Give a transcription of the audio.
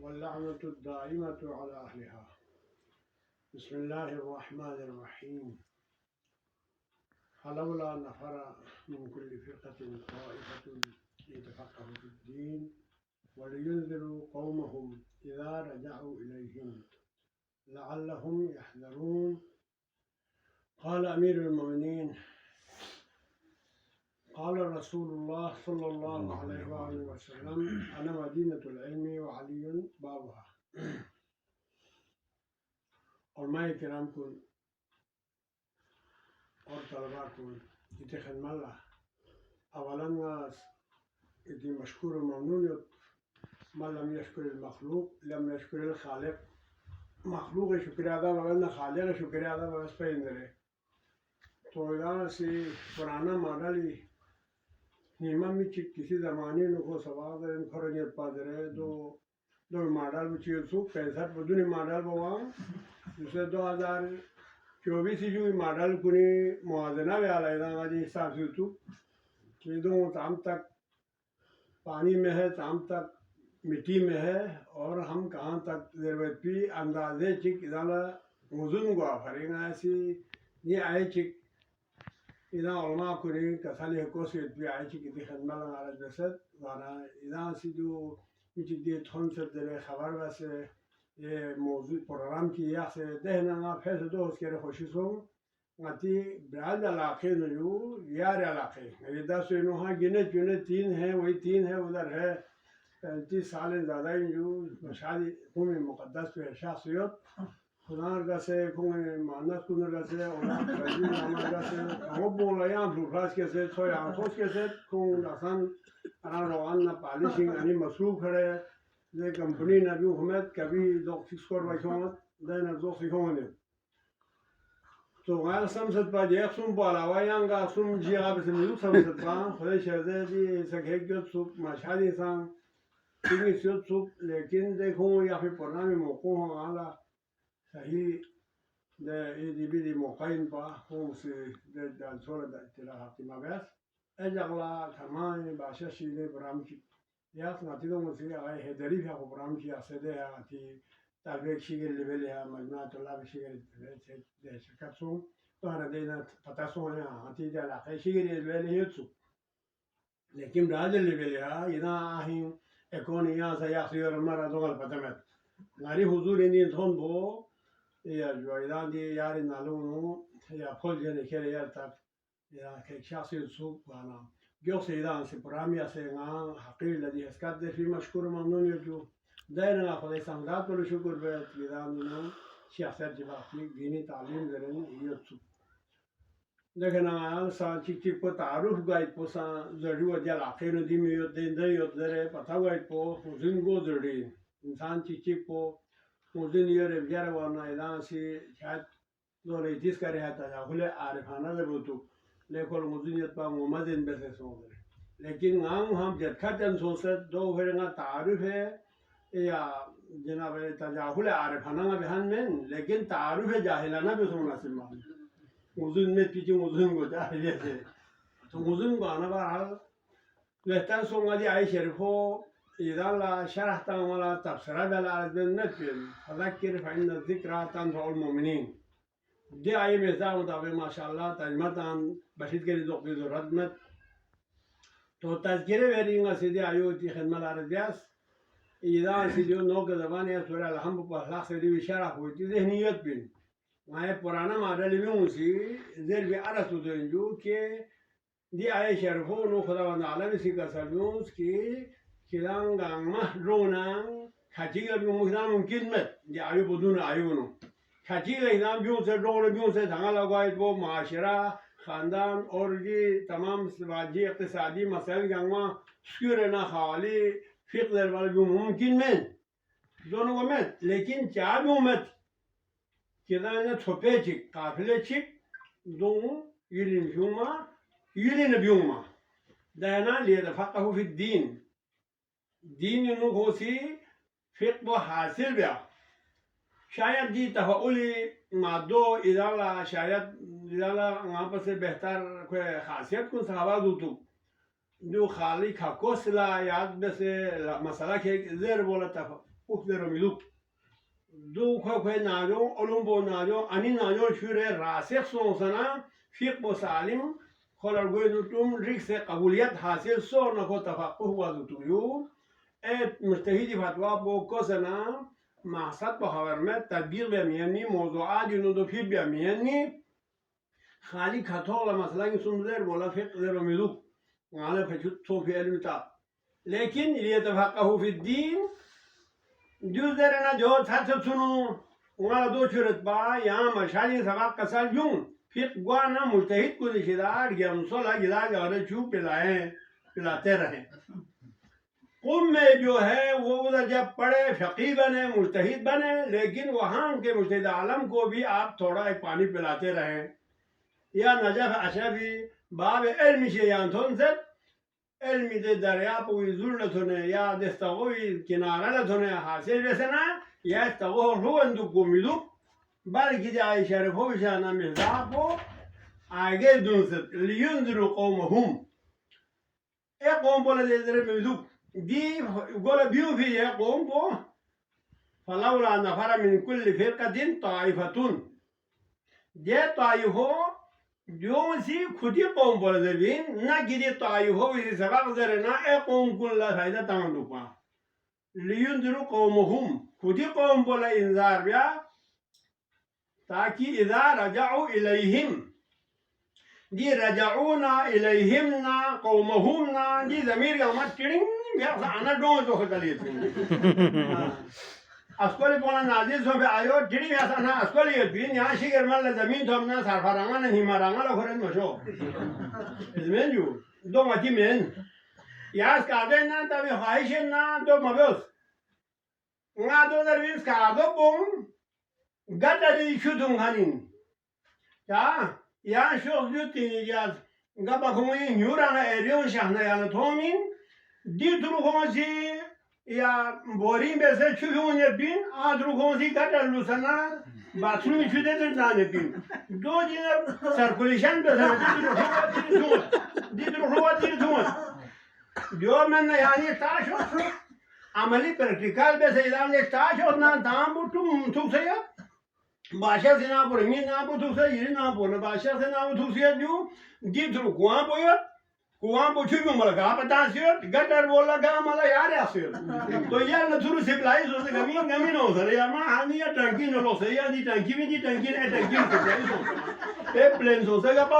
واللعنة الدائمة على أهلها. بسم الله الرحمن الرحيم. فلولا نفر من كل فرقة طائفة ليتفقهوا في الدين ولينذروا قومهم إذا رجعوا إليهم لعلهم يحذرون. قال أمير المؤمنين قال رسول الله صلى الله عليه وآله وسلم: أنا مدينة العلم وعلي بابها. علماء الكرام كن और तलबा को इतने खदमत अवलन इतनी मशकूर ममनून मा लम यशकुर मखलूक लम यशकुर खालिक मखलूक शुक्रिया अदा वरना खालिक शुक्रिया अदा बस पे इंदरे तो इधर से पुराना मॉडल नीमा में किसी ज़माने को सवाल इन खरने पादरे दो मॉडल में चीज़ सु 65 बदुनी मॉडल बवां जिसे 2024 जो मॉडल कुनी मुआवजना भी आ रहा है जी हिसाब से तो चीज़ों शाम तक पानी में है शाम तक मिट्टी में है और हम कहाँ तक ज़रूरत भी अंदाज़े चिक इधर वज़न को आफरेंगे ऐसी ये आए चिक इधर उल्मा कुनी कसाले को से भी आए चिक इतने खदमत लगा जैसे वाला इधर से जो चिक ये थोन से तेरे खबर वैसे ये मौजूद प्रोग्राम की या से देना ना फिर तो उसके लिए खुशी सो आती ब्राज़ इलाके में जो यार इलाके ये 10 इन्होंने गिने चुने 3 हैं वही 3 है उधर है 35 साल ज़्यादा ही जो शादी कुमें मुक़द्दस पे शासियत खुदा का से कुमें मानस कुनर का से और बजी हमारे का से वो बोला यहाँ ब्लूफ्लास के से तो यहाँ सोच के से कुम आसान अरान रवान ना पॉलिशिंग अनि मसरूफ़ खड़े ये कंपनी ना भी हमें कभी 2 स्कोर वाइकों देना 2 सिखोंगे तो वहाँ समझत पा जे सुन पाला वहाँ का सुन जिया बस मिलू समझत पा खुले शहर जी सके क्यों सुप मशाली सांग किन्हीं सुप लेकिन देखो या फिर पुराने मौकों वाला सही दे ये भी मौका इन पा हो से दे दांसोर तेरा हाथी माबेस एजागला थमाने बाशा शीले बरामची या नाती तो मुझे आए हेदरी भी आपको बरामची आसे दे आती ताबेक शिगर लेवल है मजना तो लाभ शिगर दे शकत्सु तो हर देना पता सो है आती जाला कई शिगर लेवल है यत्सु लेकिन राज लेवल है इना आही एकोनिया से या सियर मरा दोगल पता मत नारी हुजूर इन थोन बो या जो इधर दी यार नालूनो या फौज जने खेले यार तक या के शासी सु वाला जो से इधर से पुरामिया से ना हकीर लदी इसका दे फिर मशकूर ममनून जो दायना खुदा संगत पर शुक्र बे इधर नो सियासत जवाबी दीनी तालीम जरन यत्सु लेकिन आल साल चिक चिक को तारुफ गाइड को सा जरूर दिया लाखे न दी में दे दरे पता गाइड को हुजून को जरूरी इंसान चिक चिक को हुजून ये रे बियार वाना इधर से शायद दो रेजिस करे है ताजा हुले आरिफाना जरूर तो लेकिन हुजून ये तो मोहम्मद इन बेसे सोच लेकिन हम जत्था जन सोचत दो फिर तारुफ है या जनाब ताजा हुले आरिफाना बहन में लेकिन तारुफ है जाहिलाना भी सोना सिमा मुझुन में पीछे मुझुन को चाहिए थे तो मुझुन को आना बाहर लेकिन सोंगा जी आई शरीफो इधर ला शरह तामला तबसरा बेला अज़न नफ़िल फ़ज़क्किर फ़इन्न ज़िक्रा तंफ़उल मुमिनीन दे आई में जाऊँ तबे माशाअल्लाह तजमतान बशीद के लिए दोक़ी ज़रूरत मत तो तज़किरे वेरिंगा सीधे आयो ती खदमत आरज़ियास इधर से जो नौ के ज़बान है सूरह अलहम्द पर लाख से भी शरह हुई थी ज़हनियत भी वहाँ पुराना मॉडल में उसी ज़ेर भी आरस होते हैं जो कि दी आये शर्फ़ों नो खुदा बंदा आलम इसी का सर्विस की किलांग गांगमा रोनांग खाची का भी मुमकिन मत दी आयु बुद्धून आयु नो खाची का इनाम भी उनसे रोने भी उनसे धंगा लगाए वो माशरा ख़ानदान और ये तमाम समाजी इक़्तिसादी मसाइल गांगमा स्क्यूर ना खाली फ़िक्र वाले भी मुमकिन में दोनों को मत लेकिन चार भी मत किधर छोटे चिक काफिले चिक दो यलिन ह्यूमा यलिन ब्यूमा दाना लिए दफाक़हु फ़ी दीन दीन इन्हों होसी फ़िक़्ह हासिल बिया शायद जी तफ़ाउली मादो इदाला शायद इदाला वहाँ पर से बेहतर कोई खासियत को सवाल दूँ जो खाली खाकोसला याद में से मसला के ज़ेर बोला ukdero miluk du kwe najo olumbo najo ani najo shure rasikh sonsana fiqh bo salim kholar goydutum rikse qabuliyat hasil so na ko tafaqquh wa dutuyu et mujtahidi fatwa bo kosana maqsad bo khabarmet tadbir bemiyani mawdu'at yunudu fi bemiyani khali khatogla masalan sundur bola fiqh dero miluk ngale fechut so fi elmita lekin liyatafaqahu fi din Düzlerine jo tatı sunu ona do çürüt ba ya maşali sabak kasal yun फिर Guana मुस्तहिद को रिश्तेदार गेमसोला गिला जारे चू पिलाते रहे कुम में जो है वो उधर जब पढ़े फकीह बने मुस्तहिद बने लेकिन वहाँ के मुस्तहिद आलम को भी आप थोड़ा एक पानी पिलाते रहे या नजफ अशबी बाब इल्मी से यांथों से इल्मी दे दरिया पुई जुल्लतोने या दस्तगोई किनारा लतोने हासिल वैसना या दस्तगो रुंदु गुमिदु बल्कि जाए शरीफो शाना मिजाबो आगे दूसरे लियुंदरु कौमहुम ए कौम बोले दे मिदु दी गोला बियो भी है कौम को फलाउला नफर मिन कुल्ली फिरकतिन ताइफतुन ये ताइफो जो सी खुदी कौम बोले दे बिन ना गिरी ताइफो इस सबक दरे ना ए कौम कुल्ला फायदा तांदुपा लियुंदरु कौमहुम खुदी कौम बोले इंजार बिया ताकि इज़ा रजाऊ इलैहिम दी रजाऊना इलैहिमना कौमहुमना दी ज़मीर का मत किडिंग या आना डों जो खतली थी अस्कोली पोना नाजिल सो पे आयो किडिंग या ना अस्कोली बिन यहाँ शिगर मल ज़मीन तो हमना सारफारांगा नहीं मारांगा लो खरन मशो इसमें जो दो मती में यार कादे ना तभी ख्वाहिश ना तो मबोस ना तो दरविस कादो बोम Gata di shudung hanin, ya shok jutini jaz. Gapa kumi nyurana erion shahna yana thomin. Di turu kumasi ya boring bese chuhun yapin. Adru kumasi gata lusana bathroom chude terdane yapin. Do jina circulation bese di turu huwa diri thuman. Diyor men yani taş olsun. Ameli practical bese ilan ne taş olsun. Tam bu tum sayap. Başa sena burmi na bu tuksa yiri na bu na başa sena bu tuksa diyor gitru kuan boyuyor kuan bu çünkü mala gapa tansiyor gatar bolla gamala yar asıyor to yer na turu supply olsa gamin olsa ya ma hani ya tanki no olsa ya di tanki ne tanki e tanki e plens olsa gapa